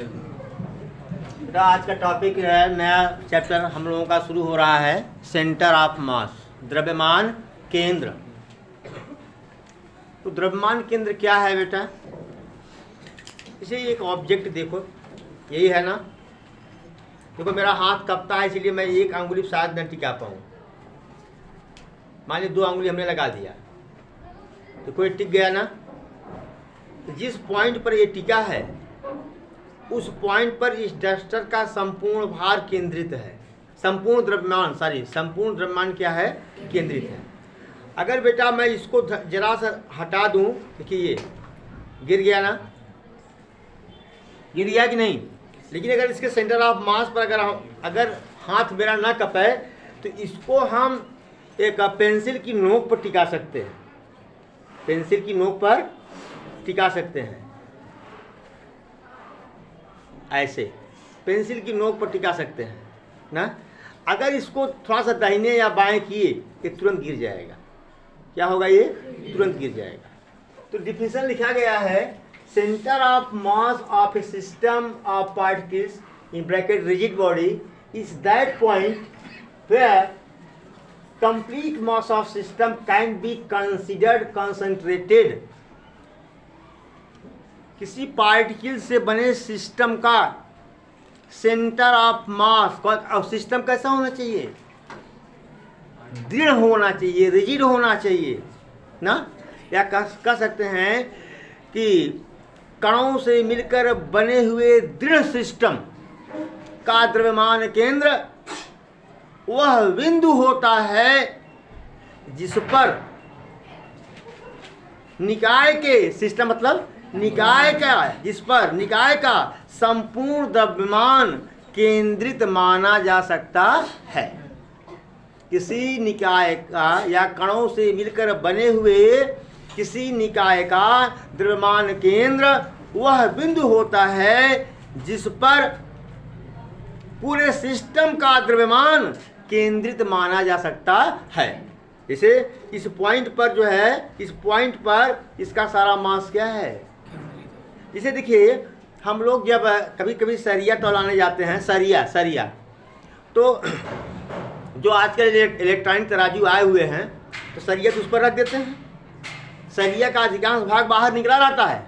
बेटा आज का टॉपिक है, नया चैप्टर हम लोगों का शुरू हो रहा है, सेंटर ऑफ मास, द्रव्यमान केंद्र। तो द्रव्यमान केंद्र क्या है बेटा? इसे एक ऑब्जेक्ट देखो, यही है ना। देखो मेरा हाथ कपता है, इसलिए मैं एक अंगुली शायद न टिका पाऊँ। मान ली 2 अंगुली हमने लगा दिया तो कोई टिक गया ना। तो जिस पॉइंट पर ये टिका है उस पॉइंट पर इस डस्टर का संपूर्ण भार केंद्रित है। संपूर्ण द्रव्यमान क्या है? केंद्रित है। अगर बेटा मैं इसको जरा सा हटा दूं, देखिए ये गिर गया ना, गिर गया कि नहीं? लेकिन अगर इसके सेंटर ऑफ मास पर अगर हाथ मेरा ना कपे तो इसको हम एक पेंसिल की नोक पर टिका सकते हैं। पेंसिल की नोक पर टिका सकते हैं, ऐसे पेंसिल की नोक पर टिका सकते हैं ना। अगर इसको थोड़ा सा दाहिने या बाएं किए तो तुरंत गिर जाएगा। क्या होगा? ये तुरंत गिर जाएगा। तो डिफिनेशन लिखा गया है, centre of mass of a system of particles in bracket rigid body is that point where complete mass of system can be considered concentrated. किसी पार्टिकल से बने सिस्टम का सेंटर ऑफ मास, और सिस्टम कैसा होना चाहिए? दृढ़ होना चाहिए, रिजिड होना चाहिए ना। या कह सकते हैं कि कणों से मिलकर बने हुए दृढ़ सिस्टम का द्रव्यमान केंद्र वह बिंदु होता है जिस पर निकाय के, सिस्टम मतलब निकाय का, जिस पर निकाय का संपूर्ण द्रव्यमान केंद्रित माना जा सकता है। किसी निकाय का या कणों से मिलकर बने हुए किसी निकाय का द्रव्यमान केंद्र वह बिंदु होता है जिस पर पूरे सिस्टम का द्रव्यमान केंद्रित माना जा सकता है। जैसे इस पॉइंट पर जो है, इस पॉइंट पर इसका सारा मास क्या है? जैसे देखिए हम लोग जब कभी कभी सरिया तौलाने जाते हैं, सरिया तो जो आजकल इलेक्ट्रॉनिक तराजू आए हुए हैं तो सरिया तो उस पर रख देते हैं। सरिया का अधिकांश भाग बाहर निकला रहता है,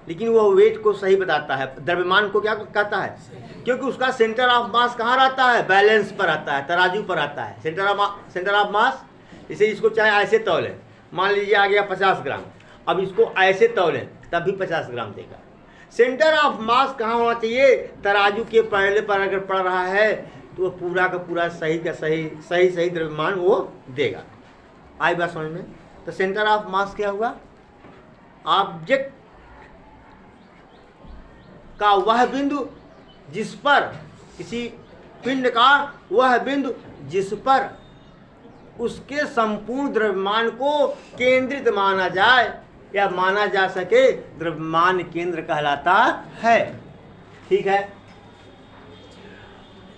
लेकिन वो वेट को सही बताता है, द्रव्यमान को क्या कहता है, क्योंकि उसका सेंटर ऑफ मास कहाँ रहता है? बैलेंस पर आता है, तराजू पर आता है सेंटर ऑफ मास। इसे इसको चाहे ऐसे तौलें, मान लीजिए आ गया 50 ग्राम, अब इसको ऐसे तौलें तब भी 50 ग्राम देगा। सेंटर ऑफ मास कहाँ होना चाहिए? तराजू के पहले पर अगर पड़ रहा है तो वो पूरा का पूरा सही का सही द्रव्यमान वो देगा। आई बात समझ में? तो सेंटर ऑफ मास क्या हुआ? ऑब्जेक्ट का वह बिंदु जिस पर, किसी पिंड का वह बिंदु जिस पर उसके संपूर्ण द्रव्यमान को केंद्रित माना जाए या माना जा सके, द्रव्यमान केंद्र कहलाता है। ठीक है।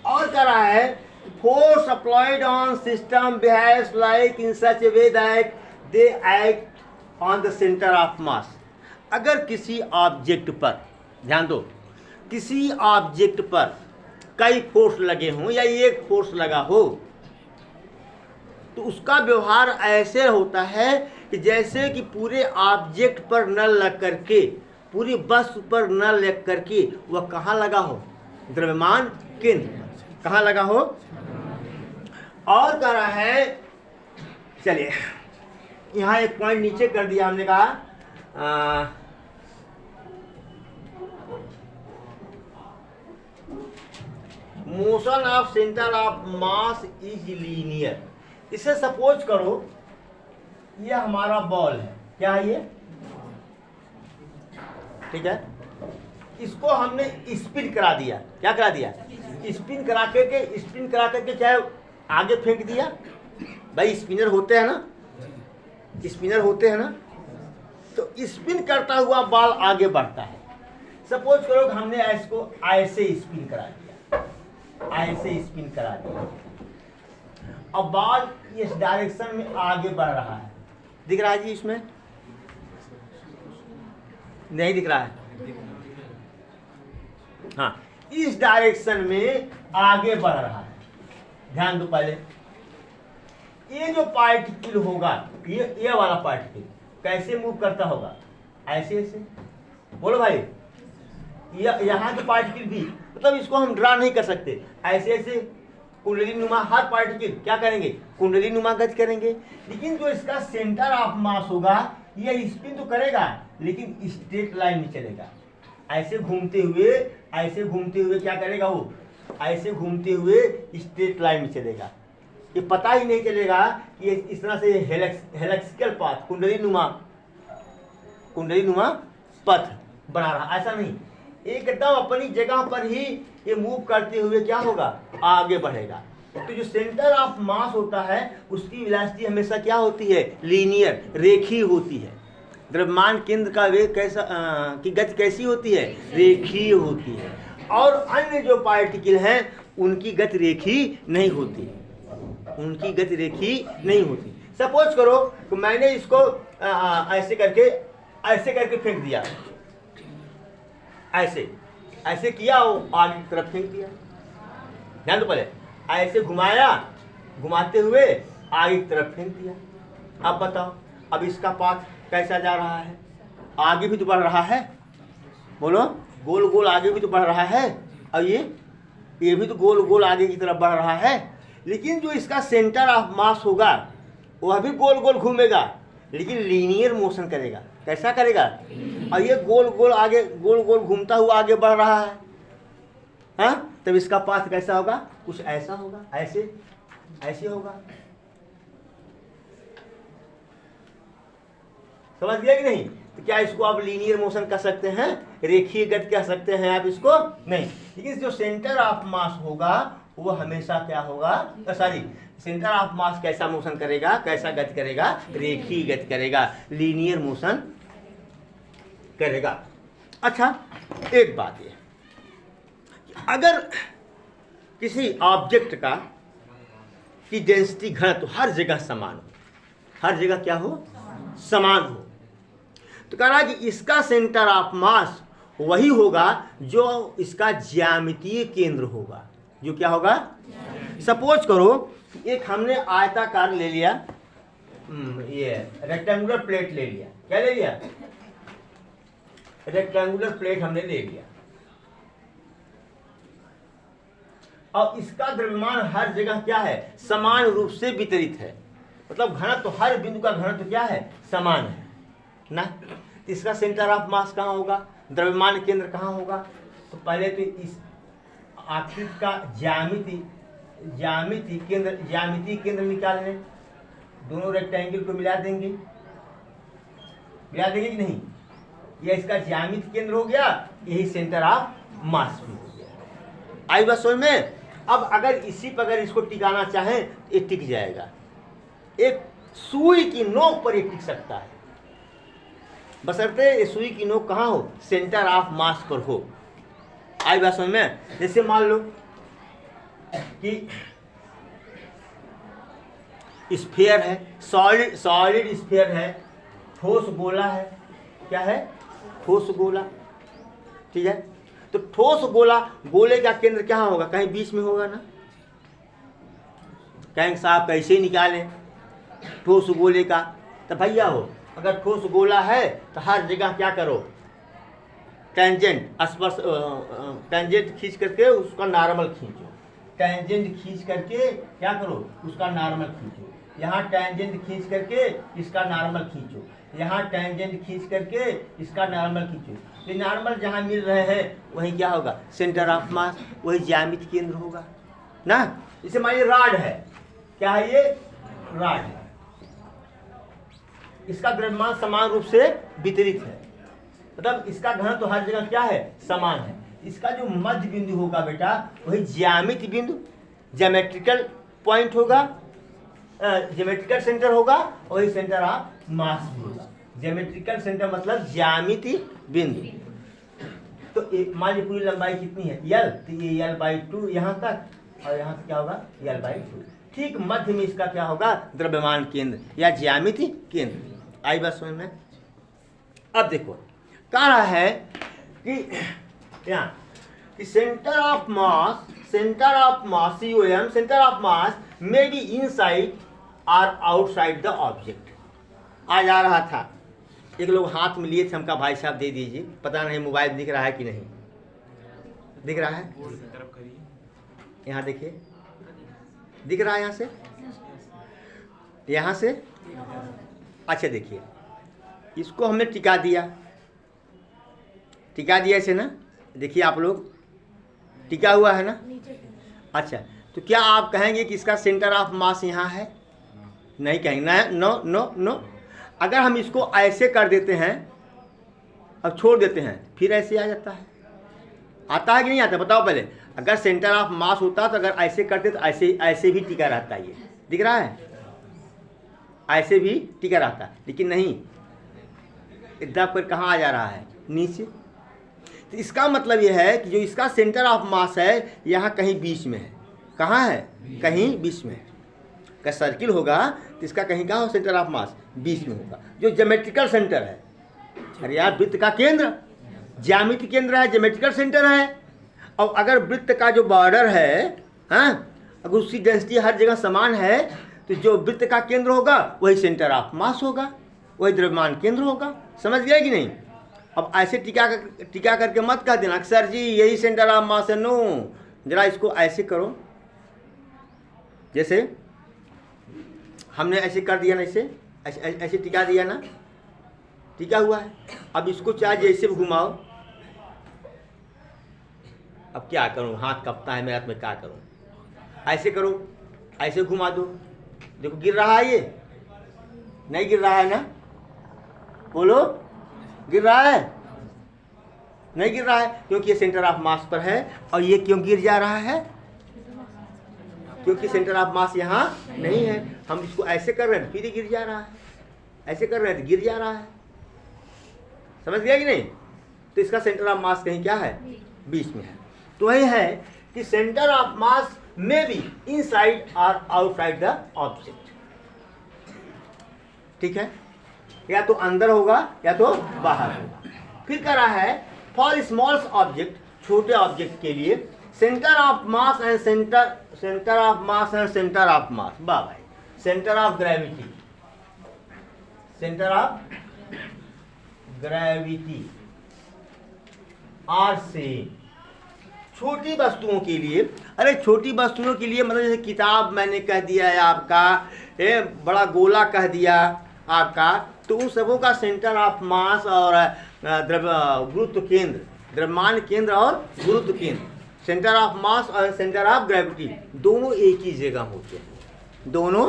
और कह रहा है, force applied on system behaves like in such A way that they act on the centre of मास। अगर किसी ऑब्जेक्ट पर, ध्यान दो, किसी ऑब्जेक्ट पर कई फोर्स लगे हों या एक फोर्स लगा हो तो उसका व्यवहार ऐसे होता है कि जैसे कि पूरे ऑब्जेक्ट पर न लग करके, पूरी वस्तु पर न लग करके वह कहाँ लगा हो? द्रव्यमान केंद्र कहाँ लगा हो? और कह रहा है, चलिए यहाँ एक पॉइंट नीचे कर दिया हमने, कहा motion of centre of mass is linear. इसे सपोज करो ये हमारा बॉल है, क्या है ये? ठीक है। इसको हमने स्पिन करा दिया। क्या करा दिया? स्पिन करा करके चाहे आगे फेंक दिया। भाई स्पिनर होते हैं ना, तो स्पिन करता हुआ बॉल आगे बढ़ता है। सपोज करो कि हमने इसको ऐसे स्पिन करा दिया, अब बॉल इस डायरेक्शन में आगे बढ़ रहा है। दिख रहा है जी? इसमें नहीं दिख रहा है। हाँ, इस डायरेक्शन में आगे बढ़ रहा है। ध्यान दो पहले, ये जो पार्टिकल होगा, ये वाला पार्टिकल कैसे मूव करता होगा? ऐसे ऐसे। बोलो भाई, यहाँ के पार्टिकल भी, मतलब इसको हम ड्रा नहीं कर सकते, ऐसे ऐसे कुंडली नुमा हर पार्टिकल क्या करेंगे? कुंडली नुमा गति करेंगे। लेकिन जो इसका सेंटर ऑफ मास होगा, ये स्पिन तो करेगा लेकिन स्ट्रेट लाइन में चलेगा। ऐसे घूमते हुए क्या करेगा वो? ऐसे घूमते हुए स्ट्रेट लाइन में चलेगा। ये पता ही नहीं चलेगा कि ये इस तरह से हेलेक्सिकल पाथ, कुंडली नुमा पथ बना रहा, ऐसा नहीं, एकदम अपनी जगह पर ही ये मूव करते हुए क्या होगा? आगे बढ़ेगा। तो जो सेंटर ऑफ मास होता है उसकी वेलोसिटी हमेशा क्या होती है? लीनियर, रेखीय होती है। द्रव्यमान केंद्र का वेग कैसा की गति कैसी होती है? रेखीय होती है। और अन्य जो पार्टिकल हैं उनकी गति रेखीय नहीं होती, उनकी गति रेखीय नहीं होती। सपोज करो कि मैंने इसको ऐसे करके फेंक दिया, ऐसे किया, वो आगे की तरफ फेंक दिया। ध्यान दो पहले, ऐसे घुमाया, घुमाते हुए आगे की तरफ फेंक दिया। अब बताओ, अब इसका पाथ कैसा जा रहा है? आगे भी तो बढ़ रहा है। बोलो, गोल गोल आगे भी तो बढ़ रहा है, और ये भी तो गोल गोल आगे की तरफ बढ़ रहा है। लेकिन जो इसका सेंटर ऑफ मास होगा वह भी गोल गोल घूमेगा, लेकिन लीनियर मोशन करेगा। कैसा करेगा? और ये गोल गोल आगे, गोल गोल घूमता हुआ आगे बढ़ रहा है। हाँ, तब इसका पाथ कैसा होगा? कुछ ऐसा होगा, ऐसे होगा। समझ गया कि नहीं? तो क्या इसको आप लीनियर मोशन कह सकते हैं? रेखीय गति कह सकते हैं आप इसको? नहीं। लेकिन जो सेंटर ऑफ मास होगा वो हमेशा क्या होगा? सेंटर ऑफ मास कैसा मोशन करेगा, कैसा गति करेगा? रेखीय गति करेगा, लीनियर मोशन करेगा। अच्छा, एक बात ये, अगर किसी ऑब्जेक्ट का की डेंसिटी घनत्व हर जगह समान हो, हर जगह क्या हो? समान हो, तो कह रहा है कि इसका सेंटर ऑफ मास वही होगा जो इसका ज्यामितीय केंद्र होगा। जो क्या होगा? सपोज करो एक हमने आयताकार ले लिया, ये रेक्टेंगुलर प्लेट ले लिया। क्या ले लिया? रेक्टेंगुलर प्लेट हमने ले लिया। अब इसका द्रव्यमान हर जगह क्या है? समान रूप से वितरित है। मतलब घनत्व, हर बिंदु का घनत्व क्या है? समान है ना। इसका सेंटर ऑफ मास कहाँ होगा? द्रव्यमान केंद्र कहाँ होगा? तो पहले तो इस आकृति का ज्यामिति केंद्र निकाल लें। दोनों रेक्टेंगल को मिला देंगे कि नहीं? यह इसका ज्यामिति केंद्र हो गया, यही सेंटर ऑफ मास भी हो गया। आई बात समझ में? अब अगर इसी पर अगर इसको टिकाना चाहें, ये टिक जाएगा। एक सुई की नोक पर ये टिक सकता है, बशर्ते ये सुई की नोक कहाँ हो? सेंटर ऑफ मास पर हो। आई बात समझ में? जैसे मान लो कि स्फीयर है, सॉलिड स्फीयर है, ठोस गोला है। क्या है? ठोस गोला। ठीक है, तो ठोस गोले का केंद्र कहाँ होगा? कहीं बीच में होगा ना। कहेंगे साहब कैसे निकालें ठोस गोले का? तो भैया हो, अगर ठोस गोला है तो हर जगह क्या करो? टेंजेंट खींच करके उसका नॉर्मल खींचो। टेंजेंट खींच करके क्या करो? उसका नॉर्मल खींचो। यहाँ टेंजेंट खींच करके इसका नॉर्मल खींचो, यहाँ टेंजेंट खींच करके इसका नॉर्मल खींचो। ये नॉर्मल जहाँ मिल रहे हैं वही क्या होगा? सेंटर ऑफ मास, वही ज्यामिति केंद्र होगा ना। जैसे मान लीजिए राड है। क्या है ये? राड है। इसका द्रव्यमान समान रूप से वितरित है, मतलब इसका घनत्व तो हर जगह क्या है? समान है। इसका जो मध्य बिंदु होगा बेटा, वही ज्यामिति बिंदु, ज्योमेट्रिकल पॉइंट होगा, ज्योमेट्रिकल सेंटर होगा, वही सेंटर ऑफ मास भी होगा। ज्योमेट्रिकल सेंटर मतलब ज्यामिति बिंदु। तो मान लीजिए पूरी लंबाई कितनी है? L, तो ये L/2 यहाँ तक, और यहाँ से क्या होगा? L/2। ठीक मध्य में इसका क्या होगा? द्रव्यमान केंद्र या ज्यामिति केंद्र। आई बात समझ में? अब देखो कह रहा है कि यहाँ कि centre of mass COM centre of mass may be inside और आउटसाइड द ऑब्जेक्ट। आज आ रहा था, एक लोग हाथ में लिए थे, हमका भाई साहब दे दीजिए, पता नहीं मोबाइल दिख रहा है कि नहीं दिख रहा है, यहाँ देखिए दिख रहा है, यहाँ से अच्छा देखिए, इसको हमने टिका दिया ऐसे ना, देखिए आप लोग टिका हुआ है ना। अच्छा, तो क्या आप कहेंगे कि इसका सेंटर ऑफ मास यहाँ है? नहीं कहेंगे ना, नो नो नो। अगर हम इसको ऐसे कर देते हैं, अब छोड़ देते हैं, फिर ऐसे आ जाता है, आता है कि नहीं आता? बताओ पहले। अगर सेंटर ऑफ मास होता तो अगर ऐसे करते तो ऐसे भी टिका रहता, ये दिख रहा है, ऐसे भी टिका रहता, लेकिन नहीं, दब कर कहाँ आ जा रहा है? नीचे। तो इसका मतलब यह है कि जो इसका सेंटर ऑफ मास है यहाँ कहीं बीच में है। कहाँ है? कहीं बीच में है। का सर्किल होगा तो इसका कहीं कहाँ हो सेंटर ऑफ मास? बीच में होगा। जो ज्योमेट्रिकल सेंटर है, अरे यार वृत्त का केंद्र ज्यामिति केंद्र है, ज्योमेट्रिकल सेंटर है। और अगर वृत्त का जो बॉर्डर है, हाँ, अगर उसकी डेंसिटी हर जगह समान है तो जो वृत्त का केंद्र होगा वही सेंटर ऑफ मास होगा, वही द्रव्यमान केंद्र होगा। समझ गए कि नहीं? अब ऐसे टिका करके मत कह देना सर जी यही सेंटर ऑफ मास है। नो, जरा इसको ऐसे करो, जैसे हमने ऐसे कर दिया ना, ऐसे टिका दिया ना, टिका हुआ है। अब इसको चाहे जैसे भी घुमाओ, अब क्या करूं, हाथ कपता है मेरा, तो मैं क्या करूं? ऐसे करो, ऐसे घुमा दो, देखो गिर रहा है, ये नहीं गिर रहा है ना? बोलो, गिर रहा है? नहीं गिर रहा है, क्योंकि ये सेंटर ऑफ मास पर है। और ये क्यों गिर जा रहा है? क्योंकि सेंटर ऑफ मास यहाँ नहीं है। हम इसको ऐसे कर रहे हैं फिर ही गिर जा रहा है, ऐसे कर रहे हैं तो गिर जा रहा है। समझ गया कि नहीं? तो इसका सेंटर ऑफ मास कहीं क्या है? बीच में है। तो वही है कि centre of mass may be inside और आउटसाइड द ऑब्जेक्ट। ठीक है, या तो अंदर होगा या तो बाहर होगा। फिर कह रहा है फॉर स्मॉल ऑब्जेक्ट, छोटे ऑब्जेक्ट के लिए centre of mass and centre of mass and centre of mass, वाह भाई, centre of gravity, centre of gravity are same. छोटी वस्तुओं के लिए, अरे छोटी वस्तुओं के लिए मतलब जैसे किताब मैंने कह दिया है आपका, बड़ा गोला कह दिया आपका, तो उन सबों का सेंटर ऑफ मास और गुरुत्व केंद्र, द्रव्यमान केंद्र और गुरुत्व केंद्र, सेंटर ऑफ मास और सेंटर ऑफ ग्रेविटी दोनों एक ही जगह होते हैं, दोनों।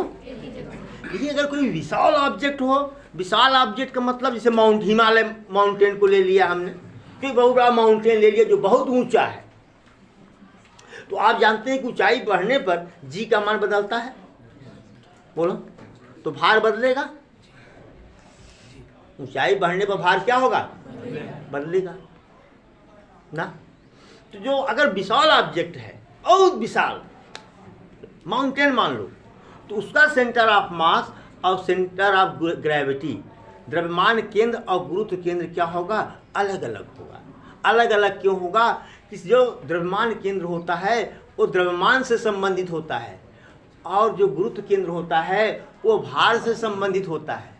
लेकिन अगर कोई विशाल ऑब्जेक्ट हो, विशाल ऑब्जेक्ट का मतलब जैसे हिमालय माउंटेन को ले लिया हमने, कोई बहुत बड़ा माउंटेन ले लिया जो बहुत ऊंचा है, तो आप जानते हैं कि ऊंचाई बढ़ने पर जी का मान बदलता है, बोलो, तो भार बदलेगा। ऊंचाई बढ़ने पर भार क्या होगा? बदलेगा ना। तो जो अगर विशाल ऑब्जेक्ट है, बहुत विशाल माउंटेन मान लो, तो उसका सेंटर ऑफ मास और सेंटर ऑफ ग्रेविटी, द्रव्यमान केंद्र और गुरुत्व केंद्र क्या होगा? अलग अलग होगा। अलग अलग क्यों होगा? कि जो द्रव्यमान केंद्र होता है वो द्रव्यमान से संबंधित होता है, और जो गुरुत्व केंद्र होता है वो भार से संबंधित होता है।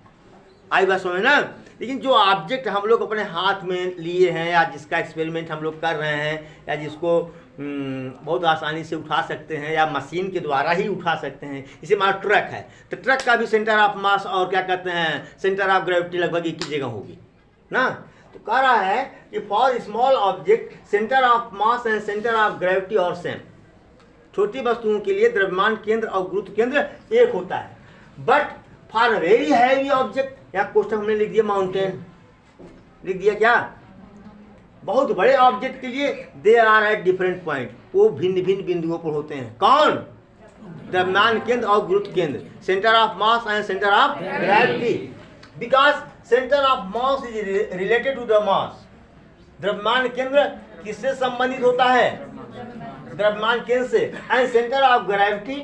आई बात समझ ना? लेकिन जो ऑब्जेक्ट हम लोग अपने हाथ में लिए हैं, या जिसका एक्सपेरिमेंट हम लोग कर रहे हैं, या जिसको बहुत आसानी से उठा सकते हैं, या मशीन के द्वारा ही उठा सकते हैं, इसे हमारा ट्रक है, तो ट्रक का भी सेंटर ऑफ मास और क्या कहते हैं सेंटर ऑफ ग्रेविटी लगभग एक ही जगह होगी ना। तो कह रहा है कि for small object centre of mass and centre of gravity और सेम। छोटी वस्तुओं के लिए द्रव्यमान केंद्र और गुरुत्व केंद्र एक होता है। But for very heavy object, या क्वेश्चन हमने लिख दिया माउंटेन, लिख दिया क्या? बहुत बड़े ऑब्जेक्ट के लिए they are at different point, वो भिन्न भिन्न बिंदुओं पर होते हैं। कौन? द्रव्यमान केंद्र और गुरुत्व केंद्र, centre of mass and centre of gravity. Because centre of mass is related to the mass. द्रव्यमान केंद्र किससे संबंधित होता है? द्रव्यमान केंद्र से। And centre of gravity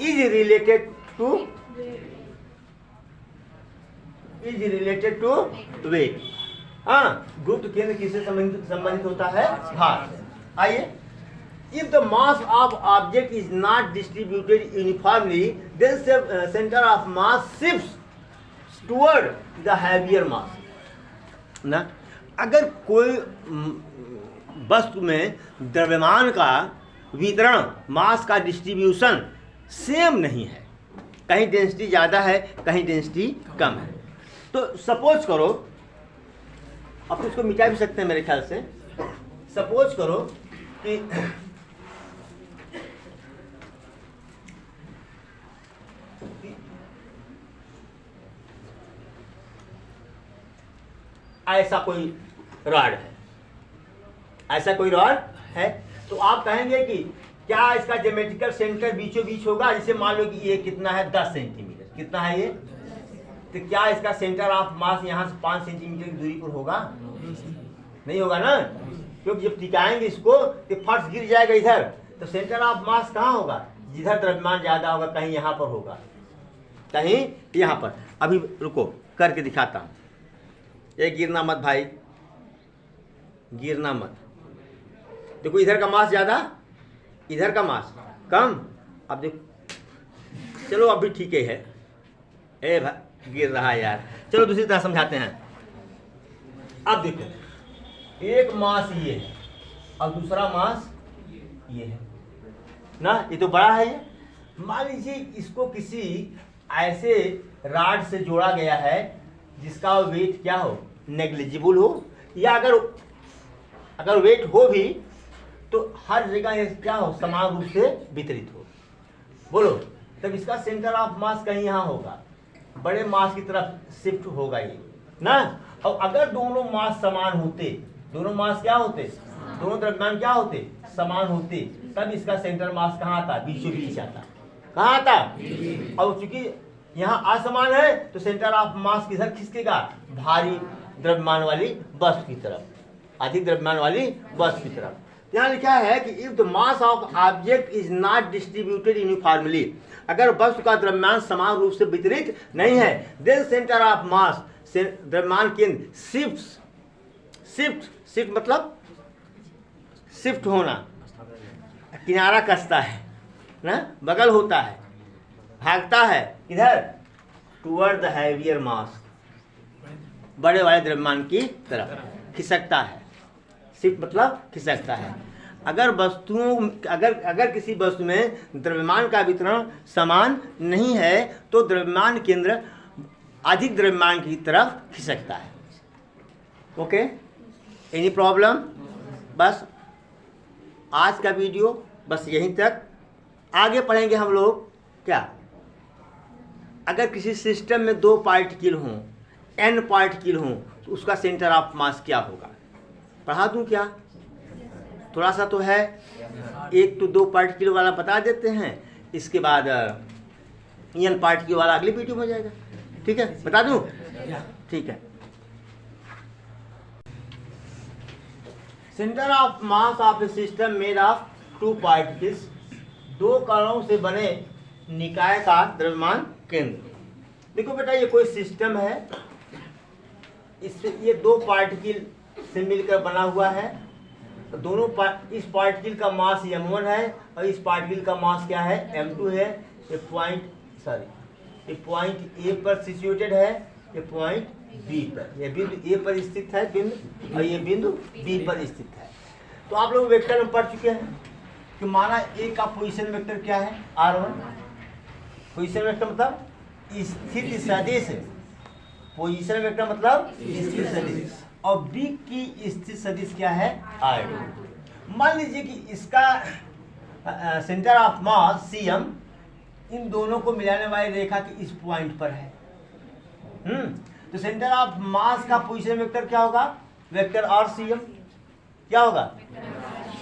is related to weight. हाँ, गुरुत्व केंद्र किससे संबंधित होता है? भार से। आइए, if the mass of object is not distributed uniformly then centre of mass shifts toward the heavier mass ना। अगर कोई वस्तु में द्रव्यमान का वितरण, मास का डिस्ट्रीब्यूशन सेम नहीं है, कहीं डेंसिटी ज़्यादा है, कहीं डेंसिटी कम है, तो सपोज करो, अब तो इसको मिटा भी सकते हैं मेरे ख्याल से। सपोज करो कि ऐसा कोई रॉड है, ऐसा कोई रॉड है, तो आप कहेंगे कि क्या इसका ज्योमेट्रिकल सेंटर बीचों बीच होगा? जैसे मान लो कि ये कितना है, 10 सेंटीमीटर, कितना है ये, तो क्या इसका सेंटर ऑफ मास यहाँ से 5 सेंटीमीटर की दूरी पर होगा? नहीं होगा ना, क्योंकि जब टिकाएंगे इसको तो फर्श गिर जाएगा इधर, तो सेंटर ऑफ मास कहाँ होगा? जिधर द्रव्यमान ज्यादा होगा, कहीं यहाँ पर होगा, कहीं यहाँ पर। अभी रुको, करके दिखाता हूँ। ये गिरना मत भाई, गिरना मत। देखो इधर का मास ज्यादा, इधर का मास कम। अब देखो, चलो अभी ठीक है। ए भाई गिर रहा है यार, चलो दूसरी तरह समझाते हैं। अब देखो, एक मास ये है और दूसरा मास ये है ना, ये तो बड़ा है। ये मान लीजिए इसको किसी ऐसे रॉड से जोड़ा गया है जिसका वेट क्या हो, नेग्लिजिबल हो, या अगर वेट हो भी तो हर जगह ये क्या हो, समान रूप से वितरित हो। बोलो, तब इसका सेंटर ऑफ मास कहीं यहाँ होगा, बड़े मास की तरफ शिफ्ट होगा ये ना। और अगर दोनों मास समान होते, दोनों मास क्या होते, दोनों द्रव्यमान क्या होते, समान होते, तब इसका सेंटर मास कहाँ आता, बीचों बीच आता। कहाँ आता? और चूंकि यहाँ असमान है तो सेंटर ऑफ मास किधर खिसकेगा, भारी द्रव्यमान वाली वस्तु की तरफ, अधिक द्रव्यमान वाली वस्तु की तरफ। यहाँ लिखा है कि if the mass of object is not distributed uniformly, अगर वस्तु का द्रव्यमान समान रूप से वितरित नहीं है, देन सेंटर ऑफ मास, द्रव्यमान केंद्र शिफ्ट मतलब शिफ्ट होना, किनारा कसता है ना, बगल होता है, भागता है इधर, टुवर्ड द हैवियर मास, बड़े वाले द्रव्यमान की तरफ खिसकता है। शिफ्ट मतलब खिसकता है। अगर किसी वस्तु में द्रव्यमान का वितरण समान नहीं है तो द्रव्यमान केंद्र अधिक द्रव्यमान की तरफ खिसकता है। Okay, any problem? बस आज का वीडियो बस यहीं तक। आगे पढ़ेंगे हम लोग क्या, अगर किसी सिस्टम में 2 पार्टिकल हों, n पार्टिकल हों, तो उसका सेंटर ऑफ मास क्या होगा। पढ़ा दूं क्या? थोड़ा सा तो है, 1 to 2 पार्टिकल वाला बता देते हैं, इसके बाद n पार्टिकल वाला अगली वीडियो में हो जाएगा। ठीक है, बता दूं? ठीक है। Centre of mass of a system made of 2 particles, 2 कणों से बने निकाय का द्रव्यमान केंद्र। देखो बेटा, ये कोई सिस्टम है, इससे ये 2 पार्टिकल से मिलकर बना हुआ है। दोनों इस पार्टिकल का मास m1 है और इस पार्टिकल का मास क्या है, m2 है। ये पॉइंट ए पर सिचुएटेड है, ये पॉइंट बी पर, ये बिंदु ए पर स्थित है बिंदु, और ये बिंदु बी पर स्थित है। तो आप लोग वेक्टर में पढ़ चुके हैं कि माना ए का पोजीशन वेक्टर क्या है, r1। पोजीशन वेक्टर मतलब स्थिति सदिश, पोजीशन वेक्टर मतलब स्थिति सदिश, और बी की स्थिति सदिश क्या है, r2। मान लीजिए कि इसका सेंटर ऑफ मास cm इन दोनों को मिलाने वाली रेखा के इस पॉइंट पर है। तो सेंटर ऑफ मास का पोजीशन वेक्टर क्या होगा, वेक्टर RCM। क्या होगा,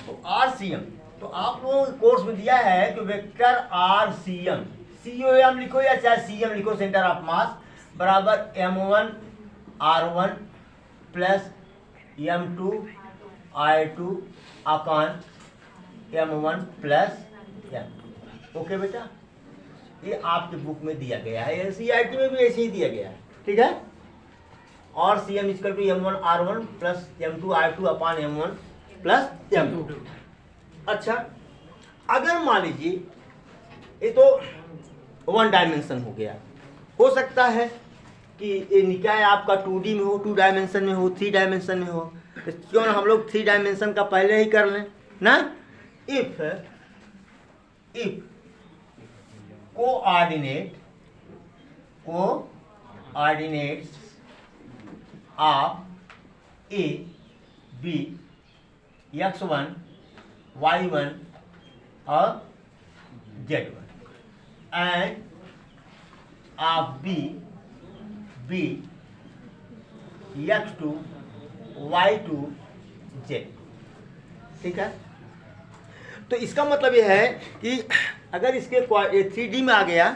तो RCM। तो आप लोगों को कोर्स में दिया है कि वेक्टर RCM, COM लिखो या चाहे CM लिखो, सेंटर ऑफ मास बराबर m1 r1 plus m2 r2 upon m1 plus m2। Okay बेटा, ये आपके बुक में दिया गया है, NCERT में भी ऐसे ही दिया गया है। ठीक है, और C M equal to m1r1 plus m2r2 upon m1 plus m2। अच्छा, अगर मान लीजिए ये तो वन डायमेंशन हो गया, हो सकता है कि ये निकाय आपका 2D में हो, 2 डायमेंशन में हो, 3 डायमेंशन में हो, तो क्यों ना हम लोग 3 डायमेंशन का पहले ही कर लें ना। If coordinates of A B x1 y1 और z1 and of b x2 y2 z। ठीक है, तो इसका मतलब ये है कि अगर इसके 3D में आ गया,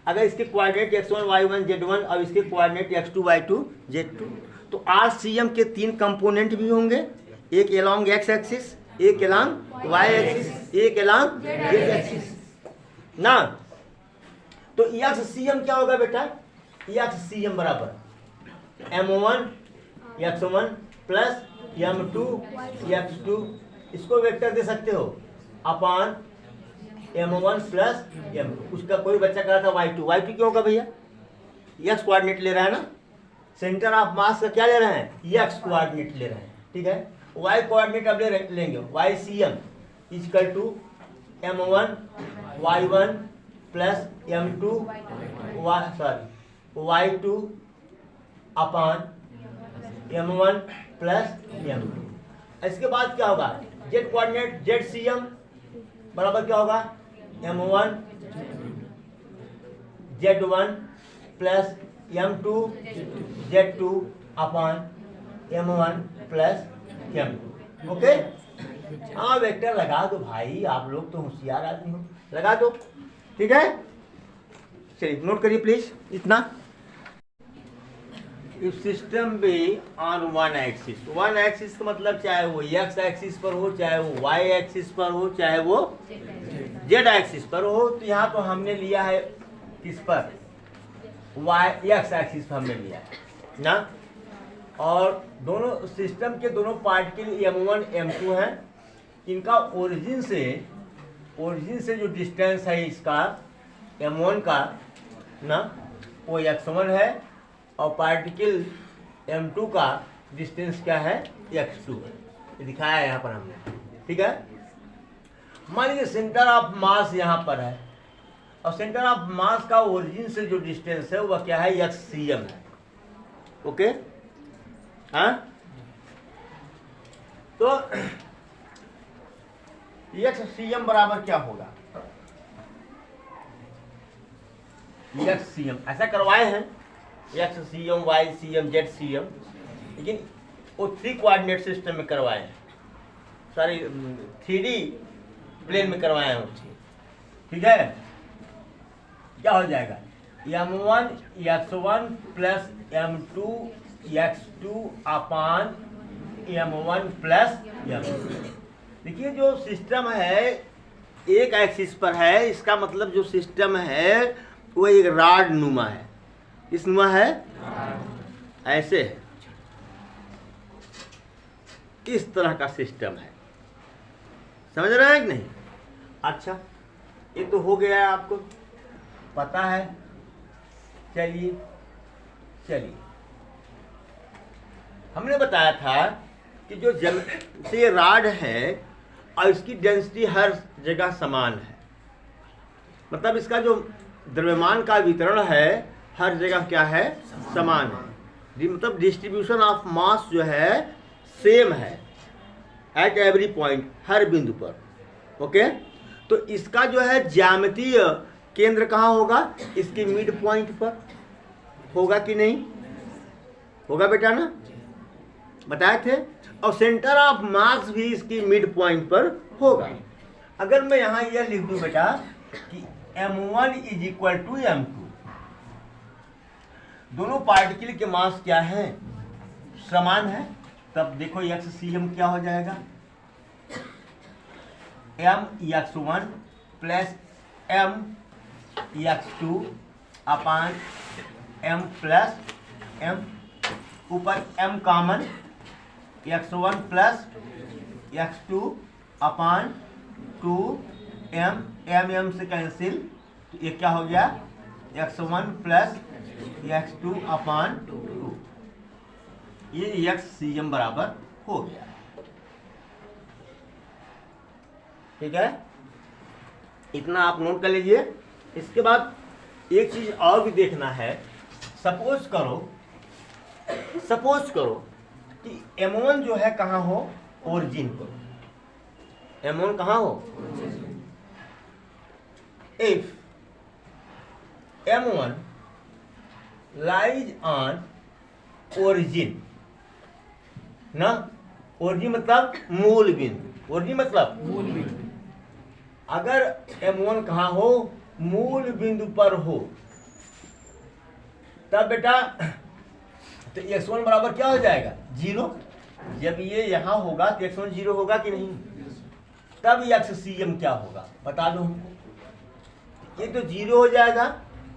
अगर इसके कोऑर्डिनेट x1 y1 z1 और इसके कोऑर्डिनेट x2 y2 z2, तो RCM के 3 कंपोनेंट भी होंगे, एक एलॉन्ग x एक्सिस, एक एलॉन्ग y एक्सिस, एक एलॉन्ग z एक्सिस ना। तो XCM क्या होगा बेटा? XCM बराबर m1 x1 plus m2 x2, इसको वेक्टर दे सकते हो अपान m1 प्लस m2। उसका कोई बच्चा कह रहा था y2 क्यों होगा भैया? x कोऑर्डिनेट ले रहा है ना, सेंटर ऑफ मास का क्या ले रहे हैं? x कोऑर्डिनेट ले रहे हैं। ठीक है, y कोऑर्डिनेट अब लेंगे YCM equal to m1 y1 plus m2 y2 upon m1 plus m2। इसके बाद क्या होगा? z कोऑर्डिनेट ZCM बराबर क्या होगा? m1 z1 plus m2 z2 अपान m1 प्लस m2। ओके, हाँ वेक्टर लगा दो भाई, आप लोग तो होशियार आदमी हो, लगा दो। ठीक है, चलिए नोट करिए प्लीज इतना। If system be on one axis का मतलब चाहे वो x एक्सिस पर हो, चाहे वो y एक्सिस पर हो, चाहे वो z एक्सिस पर हो। तो यहाँ तो हमने लिया है किस पर? x एक्सिस पर हमने लिया है ना। और दोनों सिस्टम के दोनों पार्ट के लिए m1 m2 हैं। इनका ओरिजिन से जो डिस्टेंस है इसका m1 का ना, वो x1 है, और पार्टिकल m2 का डिस्टेंस क्या है? x2 है, दिखाया है यहाँ पर हमने। ठीक है, मान लीजिए सेंटर ऑफ मास यहाँ पर है, और सेंटर ऑफ मास का ओरिजिन से जो डिस्टेंस है वह क्या है? XCM है। ओके, हाँ, तो XCM बराबर क्या होगा? XCM ऐसा करवाए हैं XCM YCM ZCM, लेकिन वो 3 कोऑर्डिनेट सिस्टम में करवाए हैं, सारी 3D प्लेन में करवाए हैं। ठीक है, क्या हो जाएगा? m1 x1 plus m2 x2 अपान m1 प्लस m2। देखिए जो सिस्टम है एक एक्सिस पर है, इसका मतलब जो सिस्टम है वो एक रॉड नुमा है। किस नुमा है? ऐसे है, इस तरह का सिस्टम है, समझ रहे हैं कि नहीं? अच्छा, ये तो हो गया, आपको पता है। चलिए हमने बताया था कि जो से रॉड है और इसकी डेंसिटी हर जगह समान है, मतलब इसका जो द्रव्यमान का वितरण है हर जगह क्या है? समान है। मतलब डिस्ट्रीब्यूशन ऑफ मास जो है सेम है एट एवरी पॉइंट, हर बिंदु पर। ओके, तो इसका जो है ज्यामितीय केंद्र कहाँ होगा? इसके मिड पॉइंट पर होगा कि नहीं? होगा बेटा ना, बताए थे। और सेंटर ऑफ मास भी इसकी मिड पॉइंट पर होगा। अगर मैं यहाँ यह लिख दूं बेटा कि m1 is equal to m2, दोनों पार्टिकल के मास क्या है? समान है, तब देखो XCM क्या हो जाएगा? m x1 plus m x2 अपान m प्लस m। ऊपर m common, x1 plus x2 अपान 2m, m से कैंसिल, तो ये क्या हो गया x1 प्लस x2 अपान 2, ये xcm बराबर हो गया। ठीक है, इतना आप नोट कर लीजिए। इसके बाद एक चीज और भी देखना है। सपोज करो कि M1 जो है कहाँ हो, ओरिजिन को। M1 कहाँ हो, if M1 lies on origin ना, ओरिजिन मतलब मूल बिंदु, ओरिजिन मतलब मूल बिंदु। अगर M1 कहाँ हो, मूल बिंदु पर हो, तब बेटा तो x1 बराबर क्या हो जाएगा 0। जब ये यहाँ होगा तो x1 0 होगा कि नहीं, तब xcm क्या होगा बता दो हमको। ये तो 0 हो जाएगा,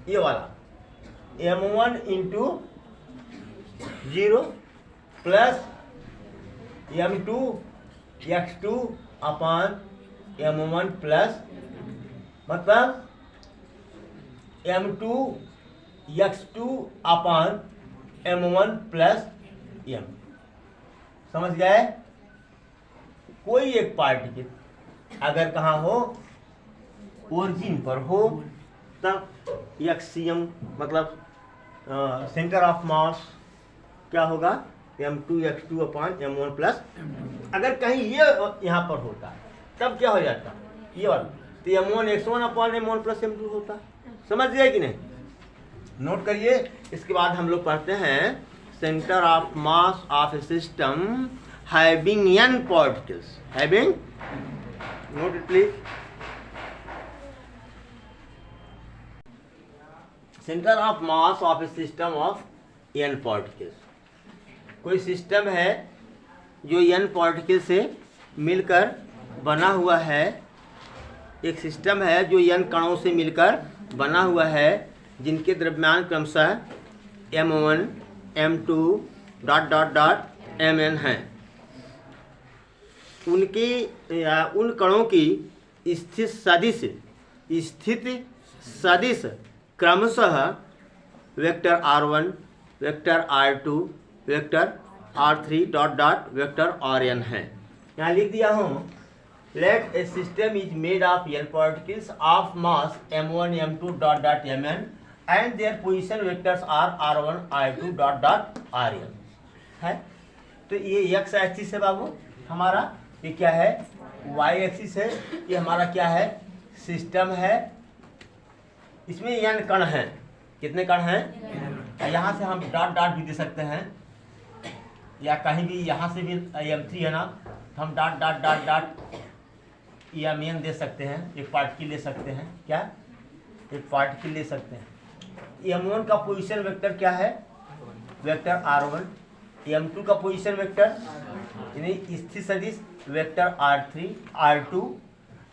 ये वाला M1 into 0 plus M2 x2 अपान M1 प्लस मतलब M2 x2 अपान M1 प्लस M। समझ गए। कोई एक पार्टिकल अगर कहाँ हो, ओरिजिन पर हो, तब xcm मतलब सेंटर ऑफ मास क्या होगा M2 x2 अपान M1 प्लस। अगर कहीं ये यहाँ पर होता तब क्या हो जाता, ये वाला तो M1 x1 अपान M1 प्लस M2 होता। समझ गए कि नहीं, नोट करिए। इसके बाद हम लोग पढ़ते हैं centre of mass of a system having n particles, having, note it please. Centre of mass of a system of n particles. कोई सिस्टम है जो n पार्टिकल से मिलकर बना हुआ है, एक सिस्टम है जो n कणों से मिलकर बना हुआ है, जिनके द्रव्यमान क्रमशः M1 M2 dot dot dot Mn हैं। उन कणों की स्थिति सदिश क्रमशः vector R1, vector R2, vector R3 dot dot vector Rn है। यहाँ लिख दिया हूँ, let a system is made of n particles of mass M1 M2 dot dot Mn and their position vectors are R1 R2 dot dot Rn है। तो ये x axis है बाबू हमारा, ये क्या है y एक्सिस है, ये हमारा क्या है सिस्टम है। इसमें n कण हैं, कितने कण हैं, यहाँ से हम डॉट डॉट भी दे सकते हैं, या कहीं भी यहाँ से भी M3 है ना, हम dot dot dot dot Mn दे सकते हैं, एक पार्टिकल ले सकते हैं, क्या एक पार्टिकल ले सकते हैं। M1 का पोजीशन वेक्टर क्या है, वेक्टर R1, M2 का पोजीशन वेक्टर यानी स्थित सदिश वेक्टर R3 R2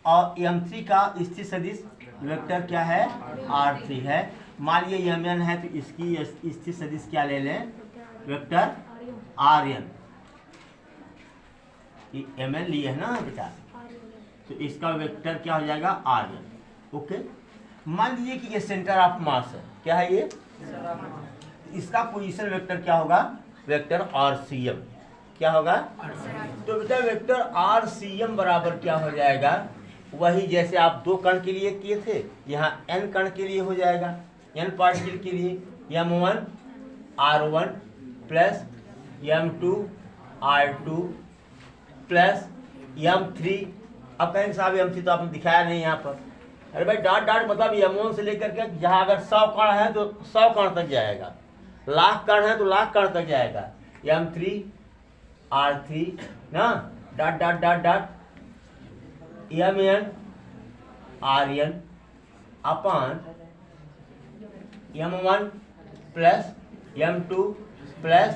और M3 का स्थित सदिश वेक्टर क्या है R3 है। मान लिया Mn है तो इसकी स्थित सदिश क्या ले लें, वेक्टर Rn। ये Mn लिए है ना बेटा, तो इसका वेक्टर क्या हो जाएगा Rn। ओके, मान लीजिए कि ये सेंटर ऑफ मास है, क्या है ये, इसका पोजीशन वेक्टर क्या होगा, वेक्टर RCM। क्या होगा, तो बेटा वेक्टर RCM बराबर क्या हो जाएगा, वही जैसे आप दो कण के लिए किए थे, यहाँ n कण के लिए हो जाएगा, n पार्टिकल के लिए M1 R1 plus M2 R2 plus M3। अब कहेंगे साहब M3 तो आपने दिखाया नहीं यहाँ पर। अरे भाई डॉट डॉट मतलब M1 से लेकर के जहाँ अगर 100 कण है तो 100 कण तक जाएगा, लाख कण है तो लाख कण तक जाएगा। M3 R3 ना, dot dot dot dot Mn Rn अपान M1 plus M2 plus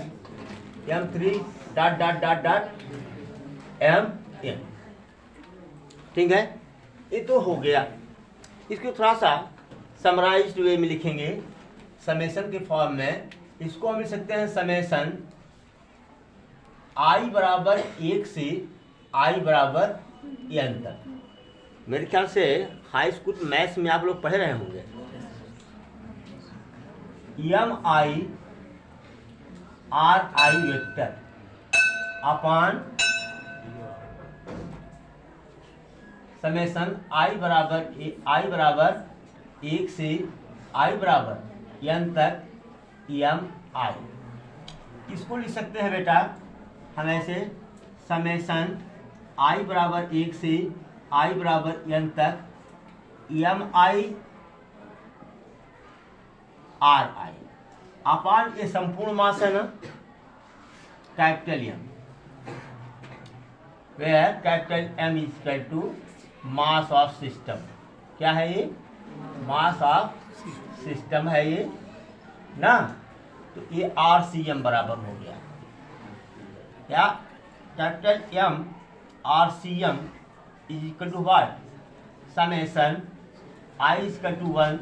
M3 dot dot dot dot Mn। ठीक है, ये तो हो गया। इसको थोड़ा सा समराइज्ड वे में लिखेंगे, समेशन के फॉर्म में। इसको हम लिख सकते हैं समेशन i बराबर 1 से i बराबर n तक। मेरे ख्याल से हाई स्कूल मैथ्स में आप लोग पढ़े रहे होंगे। M I R I vector upon summation I बराबर 1 से आई बराबर n तक एम आई। इसको लिख सकते हैं बेटा हम ऐसे, समेशन आई बराबर 1 से आई बराबर n तक एम आई आर आई अपान ये संपूर्ण मास है ना, capital M, where capital M is equal to mass of system. क्या है ये? मास ऑफ सिस्टम है ये ना। तो ये आर सी एम बराबर हो गया। क्या? Capital M R C M is equal to what? Summation I is equal to 1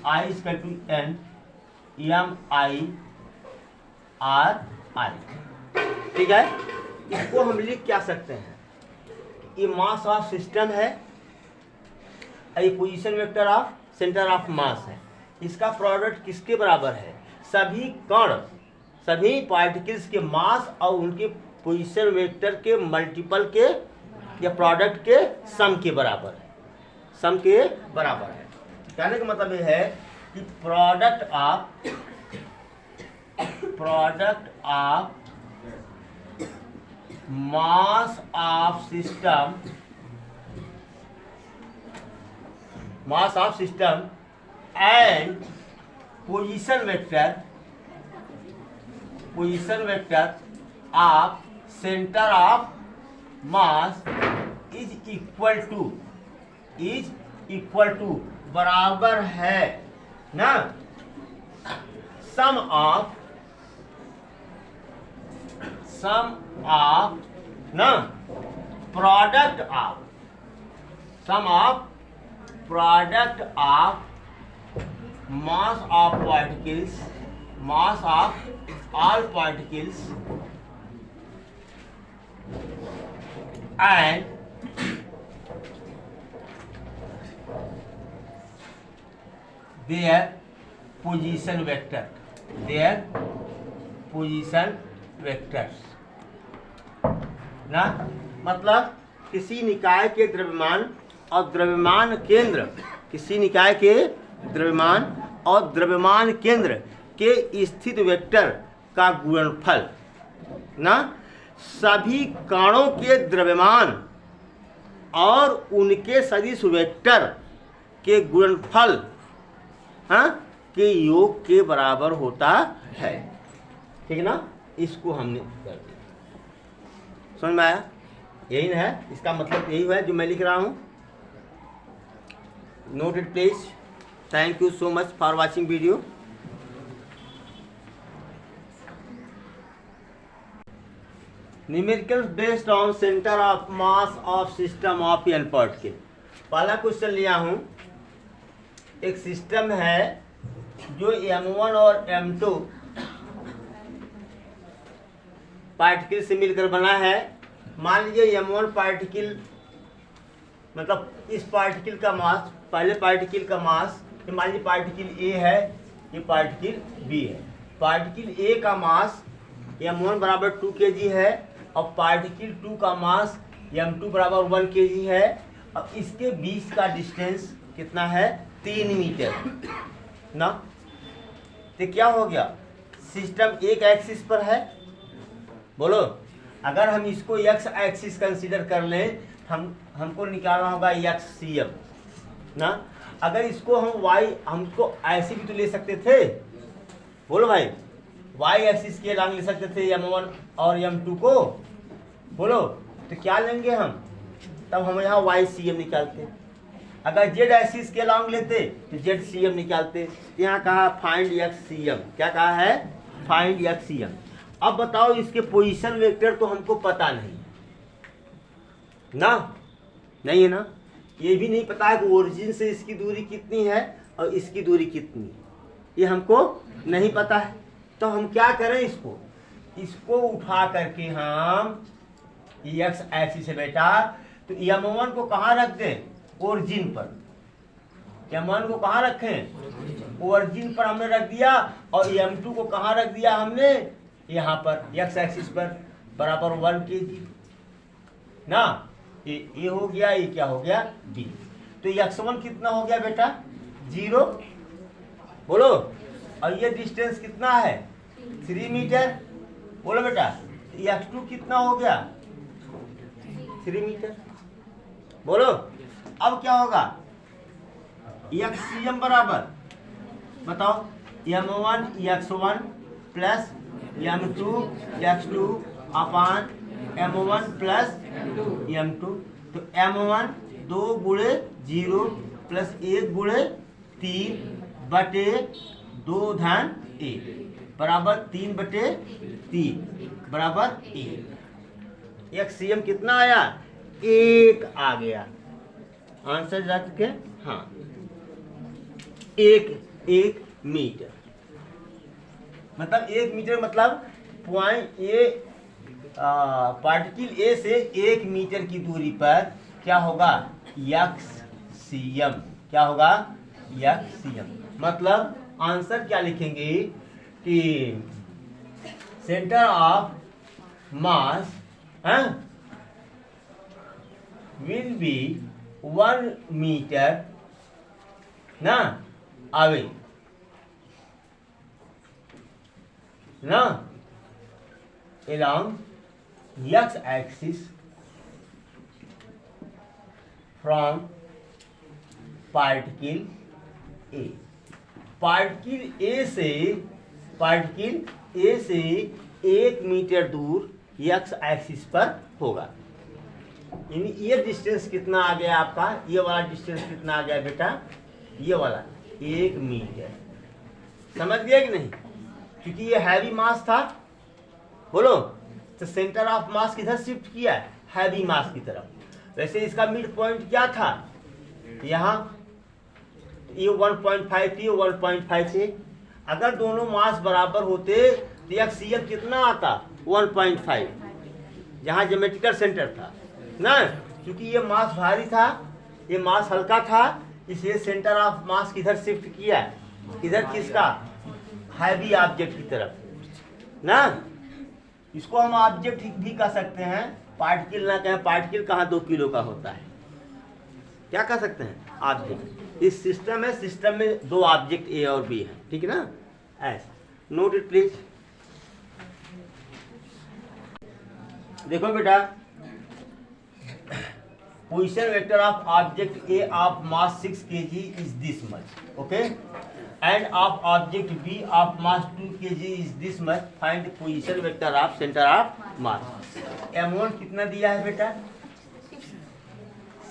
I is equal to N M I R I. ठीक है, इसको हम लिख क्या सकते हैं? ये मास ऑफ सिस्टम है, ये position vector of centre of मास है। इसका प्रोडक्ट किसके बराबर है? सभी कण, सभी पार्टिकल्स के मास और उनके पोजीशन वेक्टर के मल्टीपल के या प्रोडक्ट के सम के बराबर है, सम के बराबर है। कहने का मतलब ये है कि product of mass of system and position vector of centre of mass is equal to बराबर है ना सम ऑफ ना product of mass of all particles and their position vectors ना। मतलब किसी निकाय के द्रव्यमान और द्रव्यमान केंद्र, किसी निकाय के द्रव्यमान और द्रव्यमान केंद्र के स्थित वेक्टर का गुणनफल ना सभी कणों के द्रव्यमान और उनके सदिश वेक्टर के गुणनफल के योग के बराबर होता है। ठीक है ना, इसको हमने कर दिया। समझ में आया? यही है, इसका मतलब यही है जो मैं लिख रहा हूं। Note it please. Thank you so much for watching video. Numerical based on centre of mass of system of N particle. पहला क्वेश्चन लिया हूं, एक सिस्टम है जो m1 और m2 पार्टिकल से मिलकर बना है। मान लीजिए m1 पार्टिकल, मतलब इस पार्टिकल का मास, पहले पार्टिकल का मास, मान लीजिए पार्टिकल A है, ये पार्टिकल B है। पार्टिकल A का मास m1 बराबर 2 kg है और पार्टिकल 2 का मास m2 बराबर 1 kg है। अब इसके बीच का डिस्टेंस कितना है? 3 मीटर ना। तो क्या हो गया? सिस्टम एक एक्सिस पर है। बोलो, अगर हम इसको x एक्सिस कंसीडर कर लें, हमको निकालना होगा XCM ना। अगर इसको हम हमको ऐसे भी तो ले सकते थे। बोलो भाई, y एक्सिस के लॉन्ग ले सकते थे m1 और m2 को। बोलो, तो क्या लेंगे हम? तब हम यहाँ YCM निकालते। अगर z एक्सिस के लॉन्ग लेते तो ZCM निकालते। यहाँ कहा फाइंड XCM। क्या कहा है? Find XCM। अब बताओ, इसके पोजीशन वेक्टर तो हमको पता नहीं ना, नहीं है ना। ये भी नहीं पता है कि ओरिजिन से इसकी दूरी कितनी है और इसकी दूरी कितनी है, ये हमको नहीं पता है। तो हम क्या करें? इसको इसको उठा करके हम एक्स एक्सिस है बेटा, तो M1 को कहाँ रख दें? ओरिजिन पर। M1 को कहाँ रखें? ओरिजिन पर हमने रख दिया, और M2 को कहाँ रख दिया हमने? यहाँ पर एक्स एक्सिस पर, बराबर 1 kg ना। ये हो गया, ये क्या हो गया? B। तो x1 कितना हो गया बेटा? 0, बोलो। और ये डिस्टेंस कितना है? 3 मीटर, बोलो बेटा। x2 कितना हो गया? 3 मीटर, बोलो। अब क्या होगा? XCM बराबर, बताओ, M1 x1 plus M2 x2 अपान M1 प्लस M2। तो M1 2 गुणे 0 प्लस 1 गुणे 3 बटे 2 धन 1 बराबर 3 बटे 3 बराबर 1। XCM कितना आया? 1 आ गया। आंसर जा चुके? हाँ, 1 मीटर। मतलब 1 मीटर मतलब पॉइंट ए, पार्टिकल ए से 1 मीटर की दूरी पर क्या होगा? XCM। क्या होगा? XCM। मतलब आंसर क्या लिखेंगे कि centre of mass will be 1 metre ना अवे ना along x axis from particle A। Particle A से 1 मीटर दूर x एक्सिस पर होगा। यानी ये डिस्टेंस कितना आ गया आपका? ये वाला डिस्टेंस कितना आ गया बेटा? ये वाला 1 मीटर। समझ गया कि नहीं? क्योंकि ये हैवी मास था, बोलो। तो सेंटर ऑफ मास किधर शिफ्ट किया? हैवी मास की तरफ। वैसे इसका मिड पॉइंट क्या था? यहाँ ये 1.5 थी, 1.5 थे। अगर दोनों मास बराबर होते तो XCM कितना आता? 1.5, जहाँ ज्योमेट्रिकल सेंटर था ना। क्योंकि ये मास भारी था, ये मास हल्का था, इसलिए सेंटर ऑफ मास किधर शिफ्ट किया? किधर? किसका? हैवी ऑब्जेक्ट की तरफ ना। इसको हम ऑब्जेक्ट भी कह सकते हैं, पार्टिकल ना कहें। पार्टिकल कहाँ 2 किलो का होता है? क्या कह सकते हैं? ऑब्जेक्ट। इस सिस्टम है, सिस्टम में 2 ऑब्जेक्ट ए और बी है, ठीक है ना? ऐसा नोट इट प्लीज। देखो बेटा, position vector of object A of mass 6 kg is this much, okay, and of object B of mass 2 kg is this much. Find position vector of centre of mass. M1 कितना दिया है बेटा?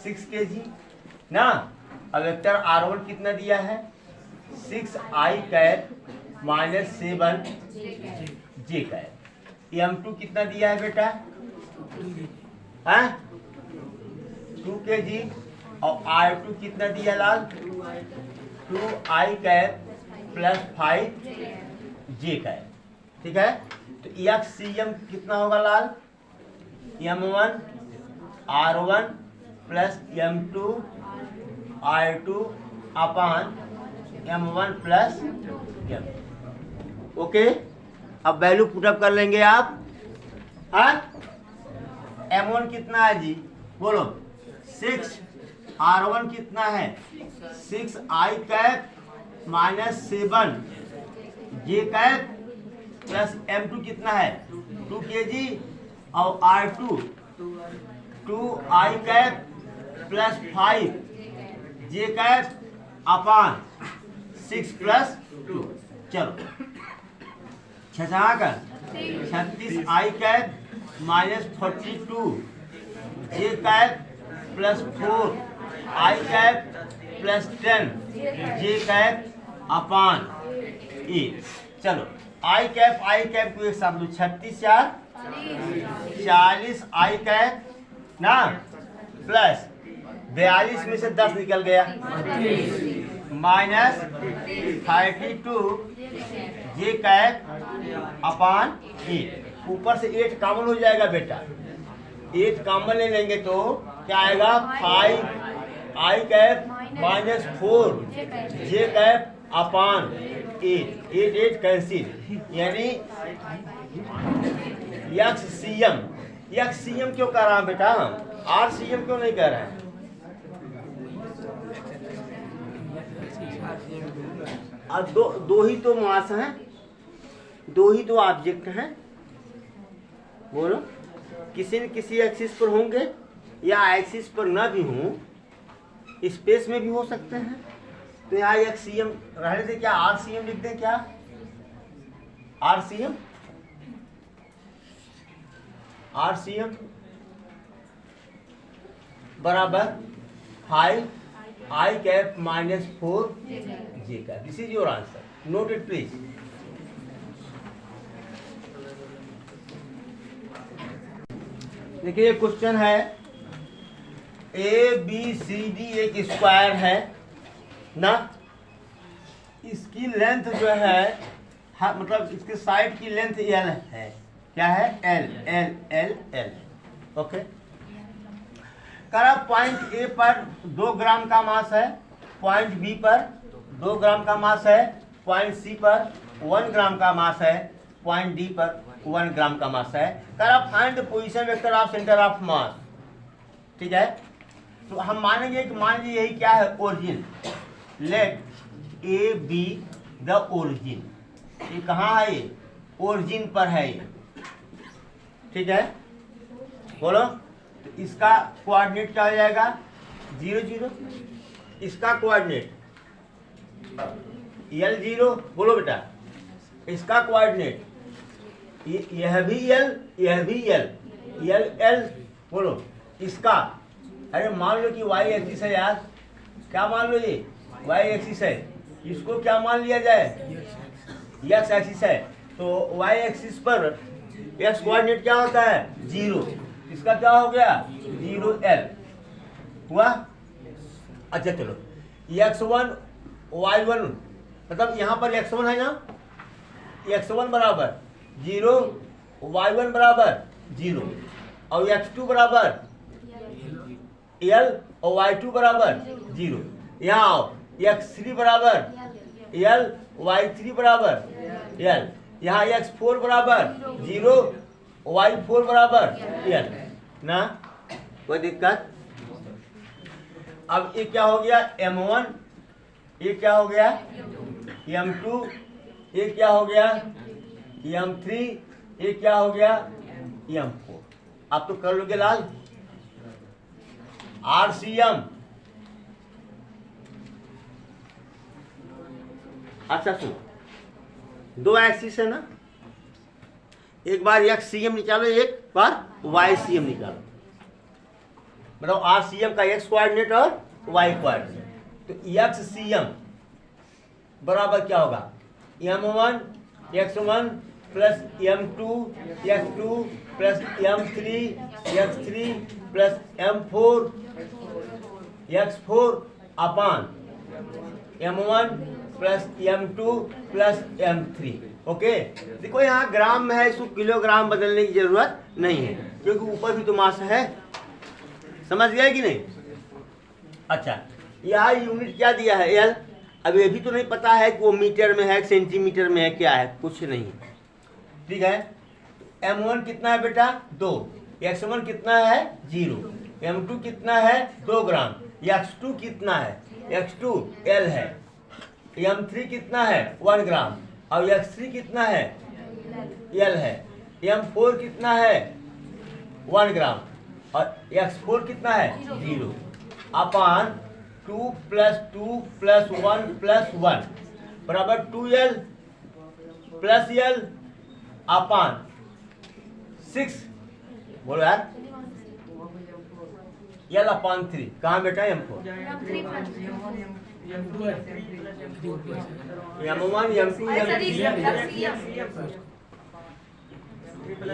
6 kg ना। अब vector R1 कितना दिया है? 6i cap minus 7j cap. M2 कितना दिया है बेटा? 2 kg। और R2 कितना दिया लाल? 2i cap plus 5j cap, ठीक है। तो XCM कितना होगा लाल? M1 R1 plus M2 R2 अपान M1 प्लस M। ओके, अब वैल्यू पुटअप कर लेंगे आप। हाँ, M1 कितना है जी? बोलो। 6। R1 कितना है? 6i cap minus 7j cap plus M2 कितना है? 2 kg। और R2 2i cap plus 5j cap upon 6 plus 2। चलो 36i cap minus 42j cap plus 4i cap plus 10j cap upon 8। चलो i कैप को एक साथ लो। 36 4 40i कैप ना plus 42 में से 10 निकल गया माइनस 32j कैप अपान 8। ऊपर से 8 कॉमन हो जाएगा बेटा, 8 कॉमन ले लेंगे तो क्या आएगा 5 I cap minus 4 J cap upon 8 cancel, यानी एक्ससीएम क्यों कह रहा है बेटा, आरसीएम क्यों नहीं कह रहे हैं? अब दो ही तो मास हैं, दो ही तो ऑब्जेक्ट हैं, बोलो किसी न किसी एक्सिस पर होंगे या एक्सिस पर ना भी हों, स्पेस में भी हो सकते हैं। तो यहाँ एक्ससीएम रहने से क्या आरसीएम लिख दें, क्या आरसीएम बराबर 5 I cap minus 4 J cap. This is your answer, note it please. देखिए क्वेश्चन है ABCD एक स्क्वायर है ना, इसकी लेंथ जो है मतलब इसके साइड की लेंथ L है, क्या है L। ओके, करा पॉइंट A पर 2 ग्राम का मास है, पॉइंट B पर 2 ग्राम का मास है, पॉइंट C पर 1 ग्राम का मास है, पॉइंट D पर 1 ग्राम का मास है। करा find the position vector of centre of मास। ठीक है, तो हम मानेंगे कि मान लीजिए यही क्या है origin, let A be the origin. ये कहाँ है, ये ओरिजिन पर है ये, ठीक है, बोलो। तो इसका कोऑर्डिनेट क्या हो जाएगा 0 0, इसका कोऑर्डिनेट L 0, बोलो बेटा, इसका कोऑर्डिनेट यह भी L, यह भी L, L बोलो। इसका अरे मान लो कि y एक्सिस है यार, क्या मान लो, ये y एक्सिस है, इसको क्या मान लिया जाए x एक्सिस है, तो y एक्सिस पर x कोऑर्डिनेट क्या होता है 0, इसका क्या हो गया 0 L हुआ। अच्छा चलो x1 y1, मतलब यहाँ पर x1 है ना, x1 बराबर 0, y1 बराबर 0 और x2 बराबर L और y2 बराबर 0। यहाँ आओ x3 बराबर L, y3 बराबर L, यहाँ x4 बराबर 0, y4 बराबर L ना, कोई दिक्कत। अब ये क्या हो गया M1, ये क्या हो गया M2, ये क्या हो गया M3, ये क्या हो गया M4। आप तो कर लोगे लाल। आरसीएम, अच्छा सुनो, 2 एक्सिस है ना, एक बार एक्ससीएम निकालो, एक बार वाईसीएम निकालो, मतलब आरसीएम का एक्स कोऑर्डिनेट और वाई कोऑर्डिनेट। तो एक्ससीएम बराबर क्या होगा M1 x1 plus M2 x2 plus M3 x3 plus M4 x4 अपान M1 plus M2 plus M3। Okay, देखो यहाँ ग्राम में है, इसको किलोग्राम बदलने की जरूरत नहीं है क्योंकि ऊपर भी तो मास है, समझ गया कि नहीं। अच्छा, यहाँ यूनिट क्या दिया है L, अब ये भी तो नहीं पता है कि वो मीटर में है सेंटीमीटर में है, क्या है, कुछ नहीं, ठीक है। M1 कितना है बेटा 2, x1 कितना है 0, M2 कितना है 2 ग्राम, x2 कितना है x2 L है, M3 कितना है 1 ग्राम और x3 कितना है L है, M4 कितना है 1 ग्राम और x4 कितना है 0 अपान 2 प्लस 2 प्लस 1 प्लस 1 बराबर 2L प्लस L अपान 6, बोलो यार L अपान 3। कहाँ बेटा M4, M1 M2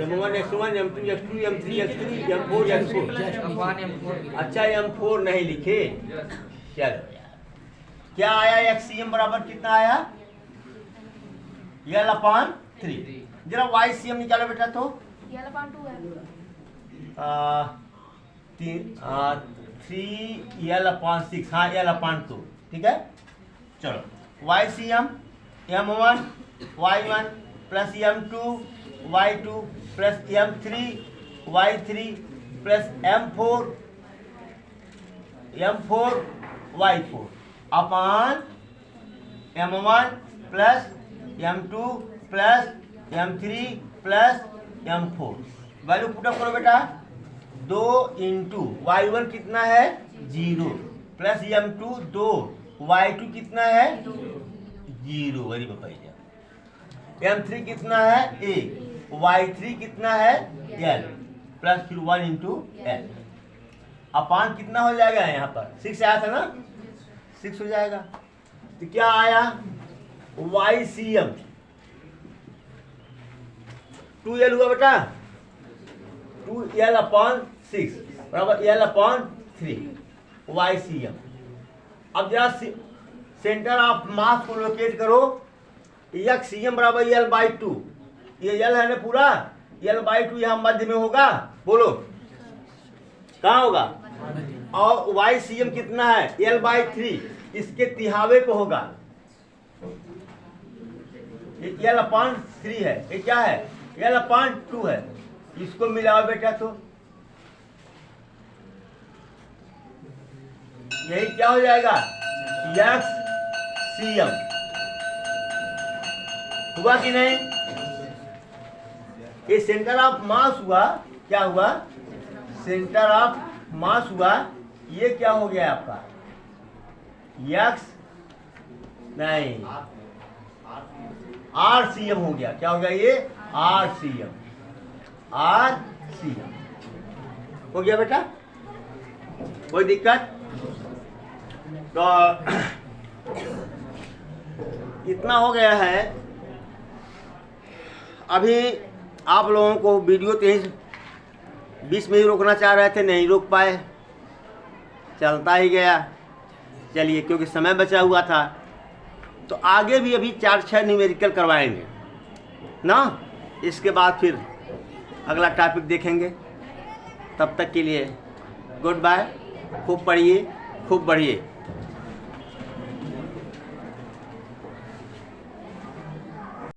M1 x1 M2 x2 M3 x3 M4 x4। अच्छा M4 नहीं लिखे, चलो यार, क्या आया एक्ससीएम बराबर कितना आया L अपान 3। जरा वाई सी एम निकालो बेटा। तो L upon 2 है। 3L/6, हाँ L/2, ठीक है। चलो Y C M M1 Y1 plus M2 Y2 plus M3 Y3 plus M4 Y4 upon M1 plus M2 plus M3 plus M4। वैल्यू पुटअप करो बेटा। 2 इंटू Y1 कितना है 0 प्लस M2 2 Y2 कितना है 0 वेरी गुड। M3 कितना है A, Y3 कितना है L प्लस फिर 1 इंटू L अपान कितना हो जाएगा यहाँ पर 6 आया था ना, 6 हो जाएगा। तो क्या आया YCM 2L हुआ बेटा, 2L/6 बराबर L/3 YCM। अब जरा सेंटर ऑफ मास को लोकेट करो। XCM बराबर L/2, ये L है ना पूरा, L/2 यहाँ मध्य में होगा, बोलो कहाँ होगा। और YCM कितना है L/3, इसके तिहावे पे होगा। ये L/3 है, ये क्या है L/2 है। इसको मिलाओ बेटा तो यही क्या हो जाएगा XCM। हुआ कि नहीं। ये सेंटर ऑफ मास हुआ, क्या हुआ सेंटर ऑफ मास हुआ। ये क्या हो गया आपका एक्स नहीं RCM हो गया। क्या हो गया ये RCM हो गया बेटा, कोई दिक्कत। तो इतना हो गया है। अभी आप लोगों को वीडियो तो यहीं बीच में ही रोकना चाह रहे थे, नहीं रोक पाए, चलता ही गया। चलिए क्योंकि समय बचा हुआ था तो आगे भी अभी 4-6 न्यूमेरिकल करवाएंगे ना। इसके बाद फिर अगला टॉपिक देखेंगे। तब तक के लिए गुड बाय। खूब पढ़िए, खूब बढ़िए।